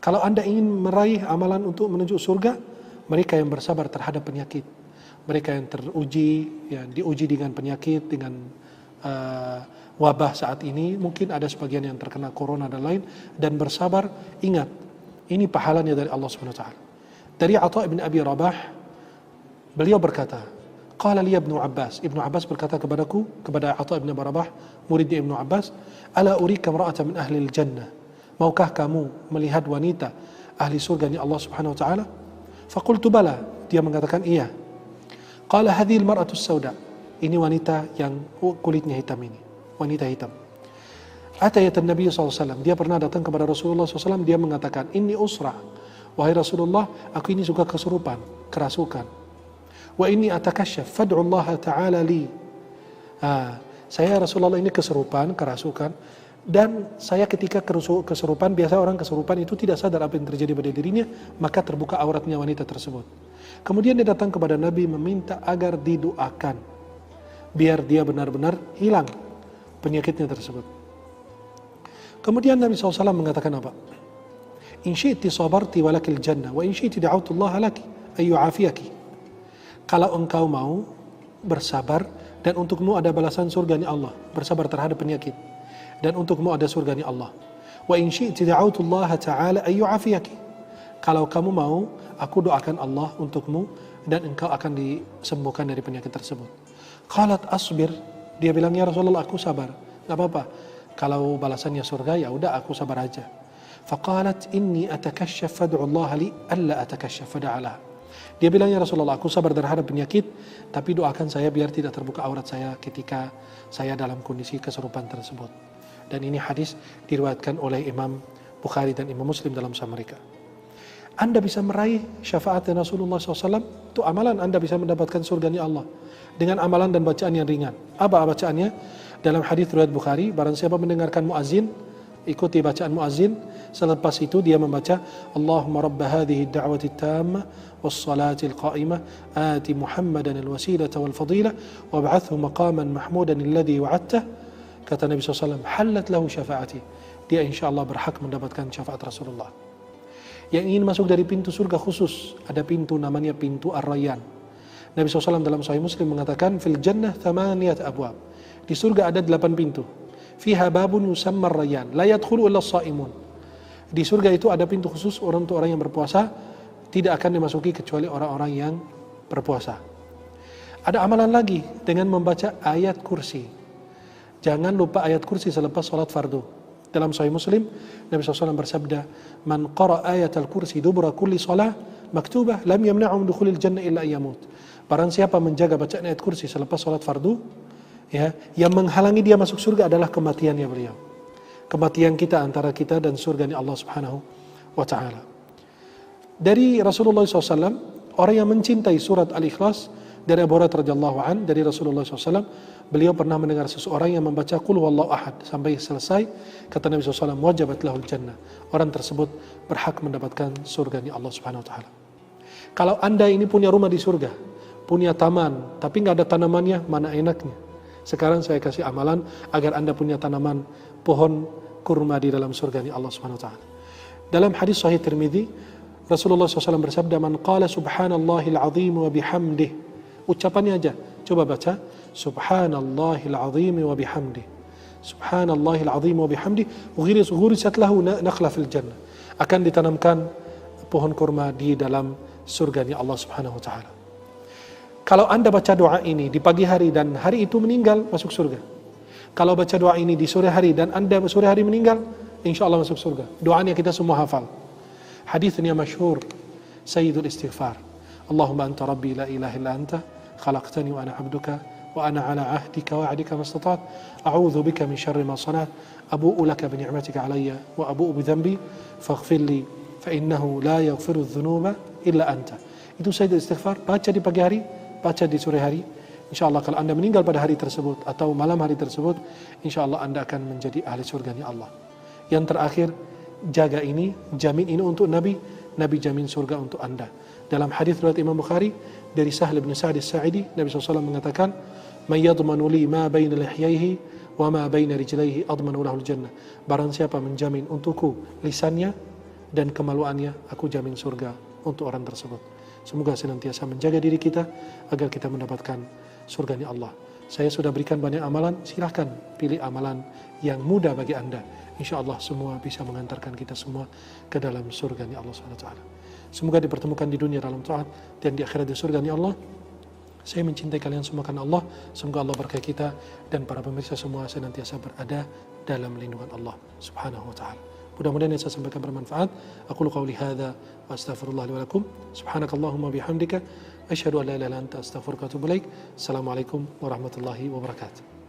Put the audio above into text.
Kalau Anda ingin meraih amalan untuk menuju surga, mereka yang bersabar terhadap penyakit, mereka yang teruji, yang diuji dengan penyakit, dengan wabah saat ini, mungkin ada sebagian yang terkena corona dan lain, dan bersabar, ingat, ini pahalanya dari Allah Subhanahu wa taala. Dari Atha bin Abi Rabah, beliau berkata, qala li Ibnu Abbas, Ibnu Abbas berkata kepadaku, kepada Atha bin Abi Rabah, muridnya Ibnu Abbas, ala urika imra'atan min ahli al-jannah, maukah kamu melihat wanita ahli surga ni Allah Subhanahu wa taala? Faqultu bala, dia mengatakan iya. Qala hadhihi al-mar'atu as-sauda, ini wanita yang kulitnya hitam ini, wanita hitam. Atayat Nabi SAW, dia pernah datang kepada Rasulullah SAW, dia mengatakan, inni usra, wahai Rasulullah, aku ini suka kesurupan, kerasukan. Wa inni atakasyaf, fad'u Allah ta'ala li. Saya Rasulullah ini kesurupan, kerasukan, dan saya ketika kesurupan, biasa orang kesurupan itu tidak sadar apa yang terjadi pada dirinya, maka terbuka auratnya wanita tersebut. Kemudian dia datang kepada Nabi meminta agar didoakan, biar dia benar-benar hilang penyakitnya tersebut. Kemudian Nabi SAW mengatakan apa? In syi'ti sabarti walakil jannah, wa in syi'ti da'autullaha laki ayyu'afiyaki. Kalau engkau mau bersabar, dan untukmu ada balasan surganya Allah, bersabar terhadap penyakit, dan untukmu ada surganya Allah. Wa in syi'ti da'autullaha ta'ala ayyu'afiyaki. Kalau kamu mau, aku doakan Allah untukmu, dan engkau akan disembuhkan dari penyakit tersebut. Qalat asbir, dia bilang, ya Rasulullah, aku sabar, enggak apa-apa. Kalau balasannya surga, ya udah aku sabar aja. Faqalat inni atakasyaf fad'u Allah li alla atakasyaf fad'ala. Dia bilang, ya Rasulullah, aku sabar terhadap penyakit, tapi doakan saya biar tidak terbuka aurat saya ketika saya dalam kondisi kesurupan tersebut. Dan ini hadis diriwayatkan oleh Imam Bukhari dan Imam Muslim dalam sahih mereka. Anda bisa meraih syafaat Rasulullah SAW, itu amalan Anda bisa mendapatkan surganya Allah dengan amalan dan bacaan yang ringan. Apa bacaannya? Dalam hadis riwayat Bukhari, barang siapa mendengarkan muazzin, ikuti bacaan muazzin, selepas itu dia membaca Allahumma rabba hadhihi ad-da'wati at-tammah was-salati al-qa'imah ati Muhammadan al-wasilata wal-fadilah wab'athhu maqaman mahmudan alladhi wa'adtah. Kata Nabi SAW, halat lahu syafaati, dia insyaallah berhak mendapatkan syafaat Rasulullah. Yang ingin masuk dari pintu surga khusus, ada pintu namanya pintu Ar-Rayyan. Nabi SAW dalam Sahih Muslim mengatakan, fil jannah thamaniyat abwab, di surga ada 8 pintu. Fiha babun yusamma Ar-Rayyan, la yadkhulu illa as-shaimun. Di surga itu ada pintu khusus untuk orang yang berpuasa, tidak akan dimasuki kecuali orang-orang yang berpuasa. Ada amalan lagi dengan membaca ayat kursi. Jangan lupa ayat kursi selepas salat fardu. Dalam Sahih Muslim, Nabi SAW bersabda, man qara ayat al-kursi dubura kulli salah maktubah lam yamna'u min dukhulil jannah illa ayyamut. Barang siapa menjaga bacaan ayat kursi selepas salat fardu, ya, yang menghalangi dia masuk surga adalah kematiannya beliau. Kematian kita antara kita dan surganya Allah Subhanahu wa taala. Dari Rasulullah SAW, orang yang mencintai surat Al-Ikhlas, dari Abu Hurairah radhiyallahu an, dari Rasulullah SAW, beliau pernah mendengar seseorang yang membaca qul huwallahu ahad sampai selesai, kata Nabi SAW, wajabat lahul jannah. Orang tersebut berhak mendapatkan surganya Allah Subhanahu wa taala. Kalau Anda ini punya rumah di surga, punya taman, tapi nggak ada tanamannya, mana enaknya. Sekarang saya kasih amalan agar Anda punya tanaman pohon kurma di dalam surganya Allah Subhanahu wa taala. Dalam hadis Sahih Tirmidzi, Rasulullah SAW bersabda, man qala subhanallahil azim wa bihamdih. Ucapannya aja, coba baca, subhanallahil azim wa bihamdih. Subhanallahil azim wa bihamdih, ghurisat lahu nakhla fil jannah. Akan ditanamkan pohon kurma di dalam surganya Allah Subhanahu wa taala. Kalau Anda baca doa ini di pagi hari dan hari itu meninggal, masuk surga. Kalau baca doa ini di sore hari dan Anda sore hari meninggal, insya Allah masuk surga. Doanya kita semua hafal. Hadisnya masyhur, Sayyidul Istighfar. Allahumma anta rabbi la ilaha illa anta, khalaqtani wa ana abduka, wa ana ala ahdika wa ahdika mastata'at, a'udzu bika min syarri ma sana'at, abu'u laka bi ni'matika alayya wa abu'u bi dhanbi, faghfir li, fa innahu la yaghfiru dzunuba illa anta. Itu Sayyidul Istighfar, baca di pagi hari, baca di sore hari. InsyaAllah kalau Anda meninggal pada hari tersebut atau malam hari tersebut, InsyaAllah Anda akan menjadi ahli surganya Allah. Yang terakhir, jaga ini, jamin ini untuk Nabi, Nabi jamin surga untuk Anda. Dalam hadis riwayat Imam Bukhari dari Sahl bin Sa'd as-Sa'idi, Nabi SAW mengatakan, "Man yadmanu li ma baina lihyaihi wa ma baina rijlaihi admanu lahul jannah." Barang siapa menjamin untukku lisannya dan kemaluannya, aku jamin surga untuk orang tersebut. Semoga senantiasa menjaga diri kita agar kita mendapatkan surganya Allah. Saya sudah berikan banyak amalan, silahkan pilih amalan yang mudah bagi Anda. Insya Allah semua bisa mengantarkan kita semua ke dalam surganya Allah SWT. Semoga dipertemukan di dunia dalam taat dan di akhirat di surganya Allah. Saya mencintai kalian semua karena Allah. Semoga Allah berkahi kita dan para pemirsa semua senantiasa berada dalam lindungan Allah Subhanahu wa taala. Mudah-mudahan yang saya sampaikan bermanfaat. Aku qouli hadza wa astaghfirullah li wa lakum. Subhanakallahumma bihamdika asyhadu an la ilaha illa anta astaghfiruka wa atubu ilaik. Assalamualaikum warahmatullahi wabarakatuh.